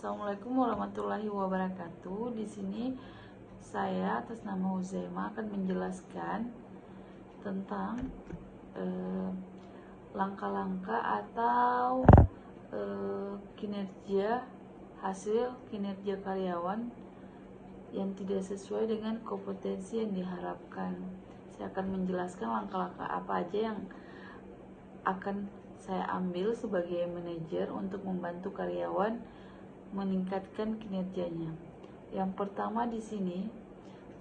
Assalamualaikum warahmatullahi wabarakatuh. Di sini saya atas nama Huzaima akan menjelaskan tentang langkah-langkah atau hasil kinerja karyawan yang tidak sesuai dengan kompetensi yang diharapkan. Saya akan menjelaskan langkah-langkah apa aja yang akan saya ambil sebagai manajer untuk membantu karyawan meningkatkan kinerjanya. Yang pertama di sini,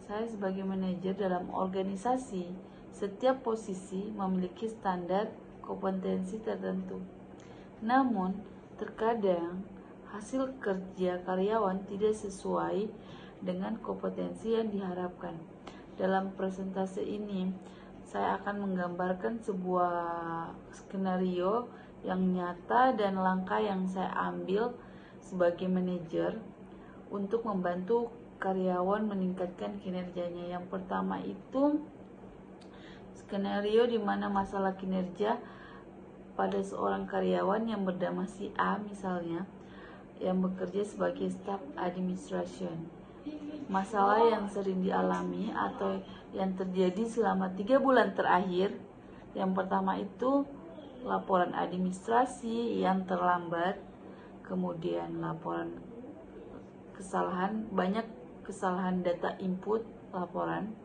saya sebagai manajer dalam organisasi, setiap posisi memiliki standar kompetensi tertentu. Namun, terkadang hasil kerja karyawan tidak sesuai dengan kompetensi yang diharapkan. Dalam presentasi ini, saya akan menggambarkan sebuah skenario yang nyata dan langkah yang saya ambil sebagai manajer untuk membantu karyawan meningkatkan kinerjanya. Yang pertama itu skenario di mana masalah kinerja pada seorang karyawan yang bernama si A misalnya, yang bekerja sebagai staff administration. Masalah yang sering dialami atau yang terjadi selama 3 bulan terakhir. Yang pertama itu laporan administrasi yang terlambat, kemudian laporan banyak kesalahan data input laporan,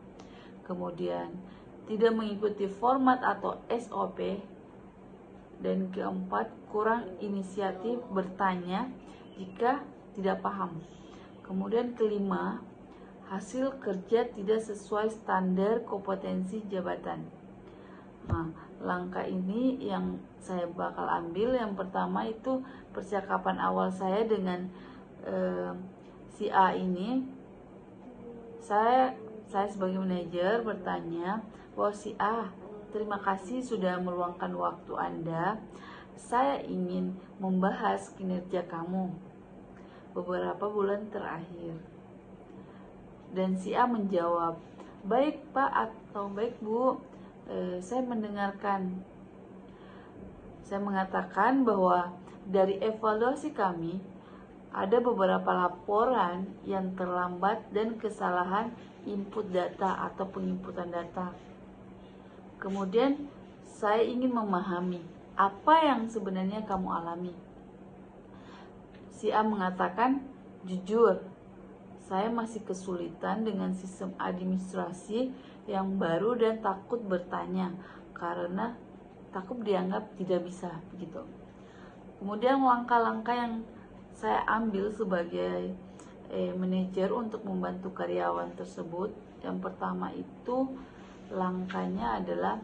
kemudian tidak mengikuti format atau SOP, dan keempat, kurang inisiatif bertanya jika tidak paham. Kemudian kelima, hasil kerja tidak sesuai standar kompetensi jabatan. Nah, langkah ini yang saya bakal ambil. Yang pertama itu percakapan awal saya dengan si A ini. Saya sebagai manajer bertanya bahwa si A, terima kasih sudah meluangkan waktu Anda. Saya ingin membahas kinerja kamu beberapa bulan terakhir. Dan si A menjawab, baik Pak atau baik Bu, saya mendengarkan. Saya mengatakan bahwa dari evaluasi kami ada beberapa laporan yang terlambat dan kesalahan input data atau penginputan data. Kemudian saya ingin memahami apa yang sebenarnya kamu alami. Si A mengatakan, jujur, saya masih kesulitan dengan sistem administrasi yang baru dan takut bertanya karena takut dianggap tidak bisa begitu. Kemudian langkah-langkah yang saya ambil sebagai manajer untuk membantu karyawan tersebut, yang pertama itu langkahnya adalah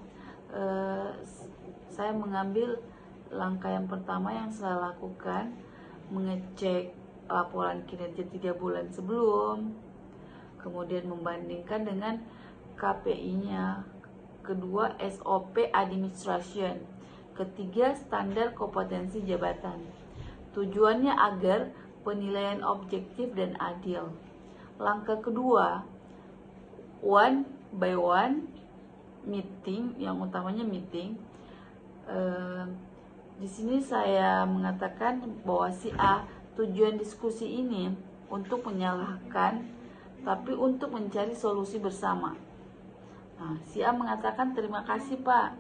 saya mengambil langkah yang pertama yang saya lakukan, mengecek laporan kinerja 3 bulan sebelum, kemudian membandingkan dengan KPI-nya, kedua SOP administration, ketiga standar kompetensi jabatan. Tujuannya agar penilaian objektif dan adil. Langkah kedua, one by one meeting, yang utamanya meeting. Di sini saya mengatakan bahwa si A, tujuan diskusi ini untuk menyalahkan, tapi untuk mencari solusi bersama. Nah, si A mengatakan terima kasih Pak,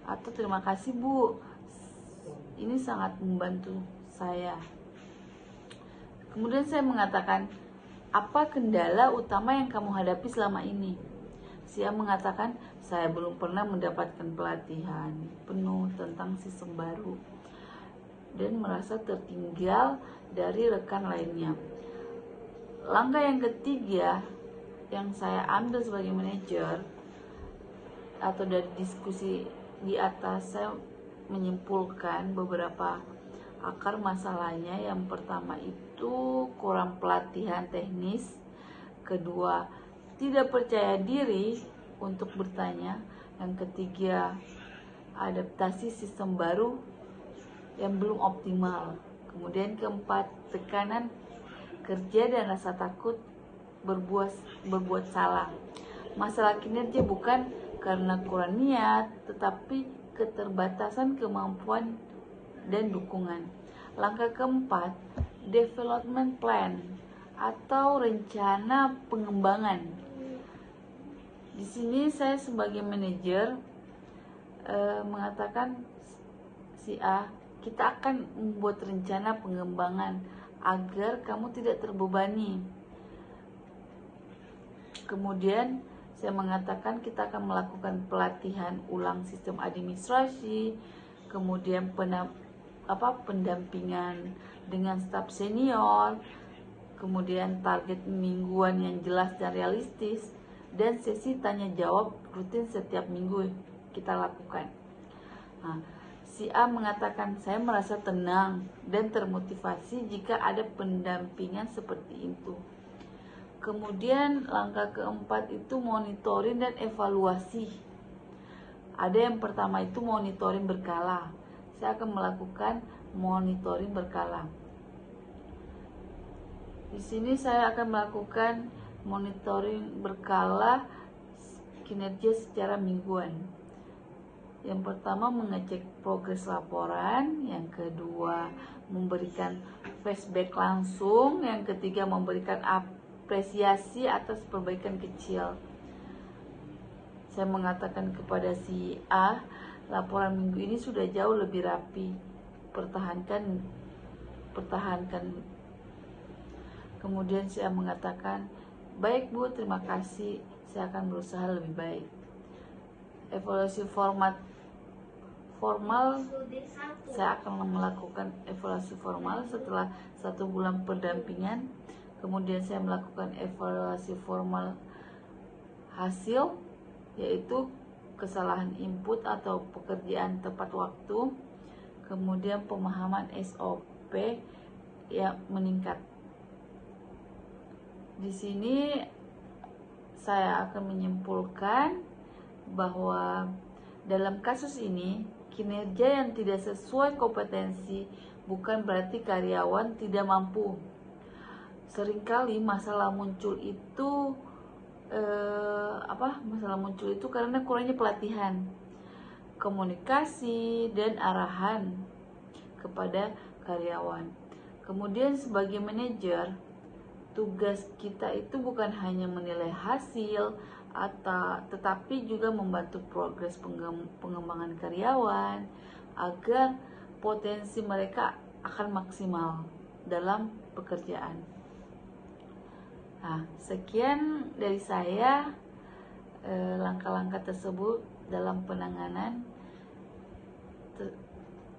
atau terima kasih Bu, ini sangat membantu saya. Kemudian saya mengatakan, apa kendala utama yang kamu hadapi selama ini? Si A mengatakan, saya belum pernah mendapatkan pelatihan penuh tentang sistem baru dan merasa tertinggal dari rekan lainnya. Langkah yang ketiga yang saya ambil sebagai manajer atau dari diskusi di atas, saya menyimpulkan beberapa akar masalahnya. Yang pertama itu kurang pelatihan teknis, kedua tidak percaya diri untuk bertanya, yang ketiga adaptasi sistem baru yang belum optimal, kemudian keempat tekanan kerja dan rasa takut berbuat salah. Masalah kinerja bukan karena kurang niat, tetapi keterbatasan kemampuan dan dukungan. Langkah keempat, development plan atau rencana pengembangan. Di sini saya sebagai manajer mengatakan si A, kita akan membuat rencana pengembangan agar kamu tidak terbebani. Kemudian saya mengatakan kita akan melakukan pelatihan ulang sistem administrasi, kemudian pendampingan dengan staf senior, kemudian target mingguan yang jelas dan realistis, dan sesi tanya jawab rutin setiap minggu kita lakukan. Nah, si A mengatakan, saya merasa tenang dan termotivasi jika ada pendampingan seperti itu. Kemudian langkah keempat itu monitoring dan evaluasi. Ada yang pertama itu monitoring berkala. Saya akan melakukan monitoring berkala. Di sini saya akan melakukan monitoring berkala kinerja secara mingguan. Yang pertama mengecek progres laporan, yang kedua memberikan feedback langsung, yang ketiga memberikan apresiasi atas perbaikan kecil. Saya mengatakan kepada si A, laporan minggu ini sudah jauh lebih rapi. Pertahankan. Kemudian saya mengatakan, baik Bu, terima kasih, saya akan berusaha lebih baik. Evaluasi formal, saya akan melakukan evaluasi formal setelah 1 bulan pendampingan. Kemudian saya melakukan evaluasi formal hasil, yaitu kesalahan input atau pekerjaan tepat waktu. Kemudian pemahaman SOP yang meningkat. Di sini saya akan menyimpulkan bahwa dalam kasus ini kinerja yang tidak sesuai kompetensi bukan berarti karyawan tidak mampu. Seringkali masalah muncul itu karena kurangnya pelatihan, komunikasi, dan arahan kepada karyawan. Kemudian sebagai manajer, tugas kita itu bukan hanya menilai hasil tetapi juga membantu progres pengembangan karyawan agar potensi mereka akan maksimal dalam pekerjaan. Nah, sekian dari saya langkah-langkah tersebut dalam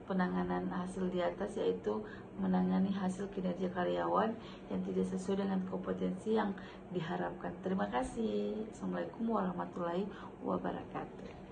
penanganan hasil di atas, yaitu menangani hasil kinerja karyawan yang tidak sesuai dengan kompetensi yang diharapkan. Terima kasih. Assalamualaikum warahmatullahi wabarakatuh.